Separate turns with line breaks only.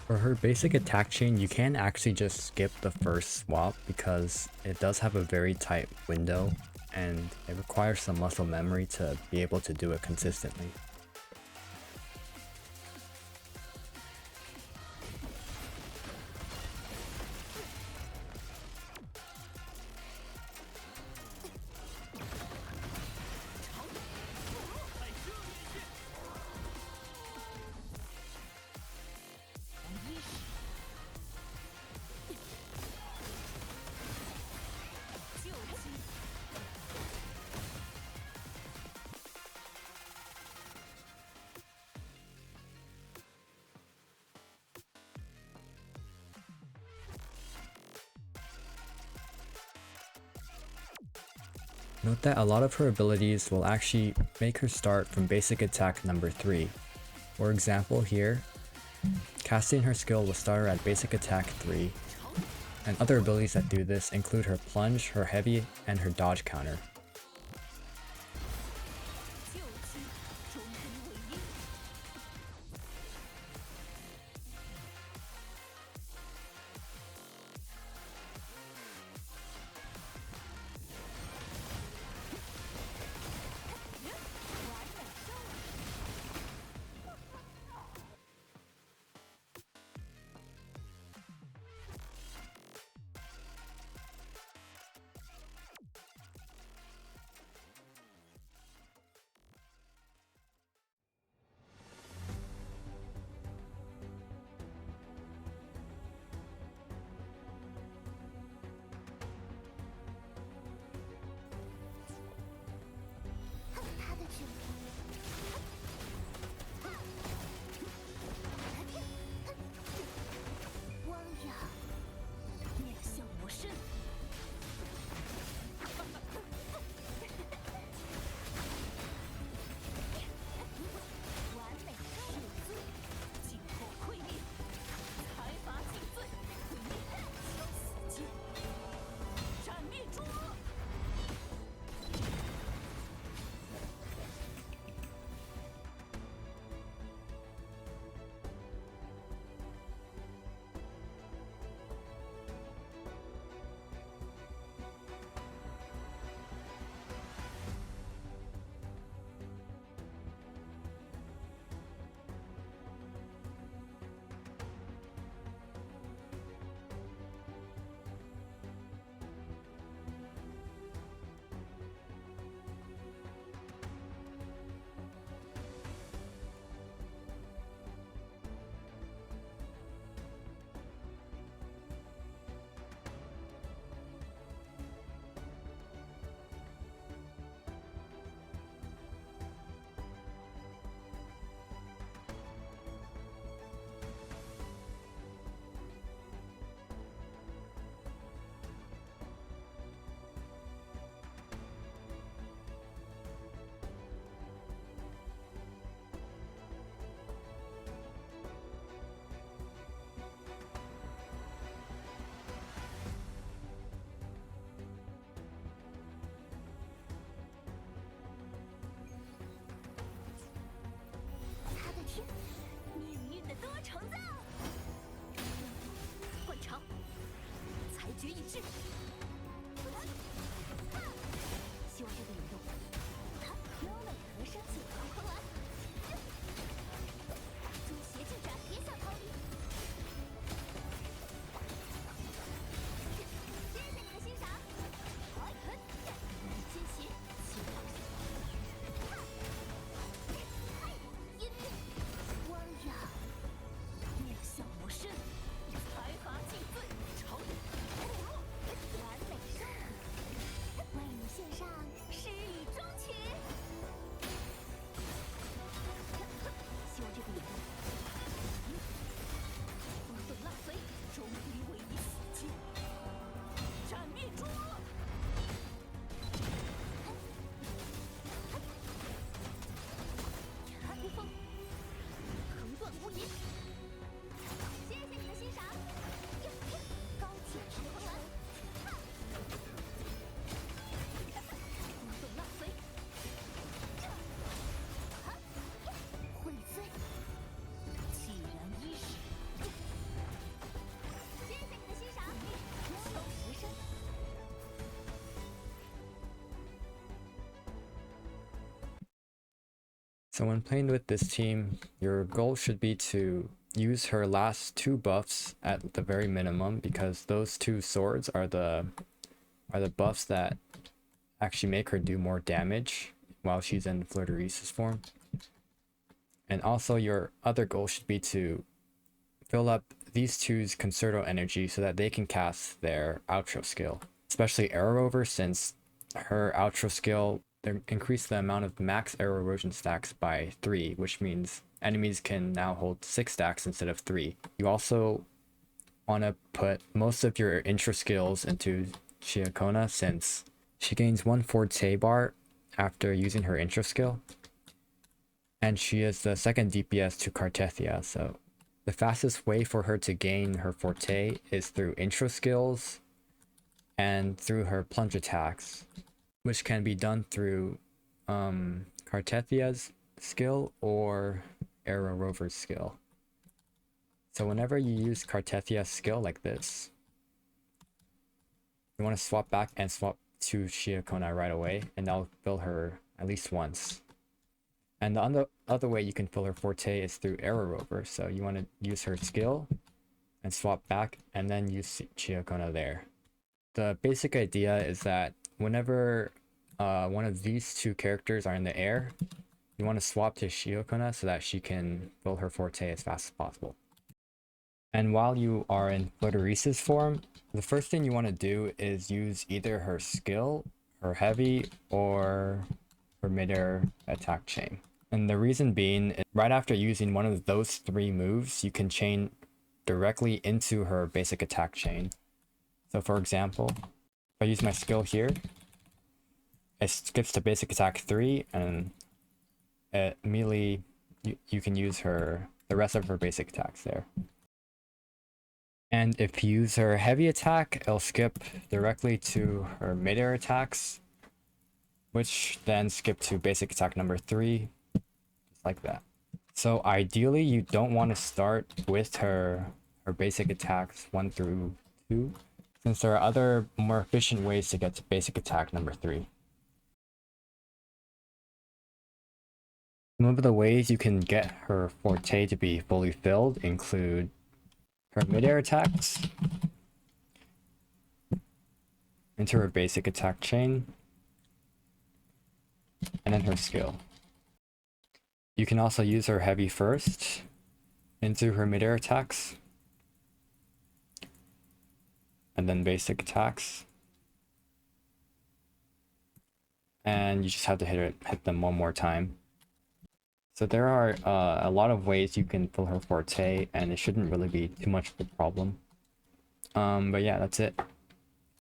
For her basic attack chain, you can actually just skip the first swap because it does have a very tight window and it requires some muscle memory to be able to do it consistently. Note that a lot of her abilities will actually make her start from basic attack number 3. For example here, casting her skill will start her at basic attack 3, and other abilities that do this include her plunge, her heavy, and her dodge counter. So when playing with this team, your goal should be to use her last 2 buffs at the very minimum, because those 2 swords are the buffs that actually make her do more damage while she's in Fleudelys form. And also your other goal should be to fill up these two's concerto energy so that they can cast their outro skill, especially Arrow Rover, since her outro skill increase the amount of max arrow erosion stacks by 3, which means enemies can now hold 6 stacks instead of 3. You also want to put most of your intro skills into Chiakona, since she gains 1 forte bar after using her intro skill, and she is the second DPS to Cartethiya, so the fastest way for her to gain her forte is through intro skills and through her plunge attacks, which can be done through Cartethiya's skill or Arrow Rover's skill. So whenever you use Cartethiya's skill like this, you want to swap back and swap to Chiakona right away, and that'll fill her at least once. And the other way you can fill her forte is through Arrow Rover, so you want to use her skill and swap back and then use Chiakona there. The basic idea is that whenever one of these 2 characters are in the air, you want to swap to Chiakona so that she can fill her forte as fast as possible. And while you are in Fleudelys form, the first thing you want to do is use either her skill, her heavy, or her mid-air attack chain. And the reason being, right after using one of those 3 moves, you can chain directly into her basic attack chain. So for example, if I use my skill here, it skips to basic attack 3, and immediately you can use the rest of her basic attacks there. And if you use her heavy attack, it'll skip directly to her mid-air attacks, which then skip to basic attack number 3, just like that. So ideally, you don't want to start with her basic attacks 1 through 2, since there are other more efficient ways to get to basic attack number 3. Some of the ways you can get her forte to be fully filled include her mid-air attacks into her basic attack chain, and then her skill. You can also use her heavy first into her mid-air attacks, and then basic attacks. And you just have to hit them 1 more time. So there are a lot of ways you can fill her forte, and it shouldn't really be too much of a problem. But yeah, that's it.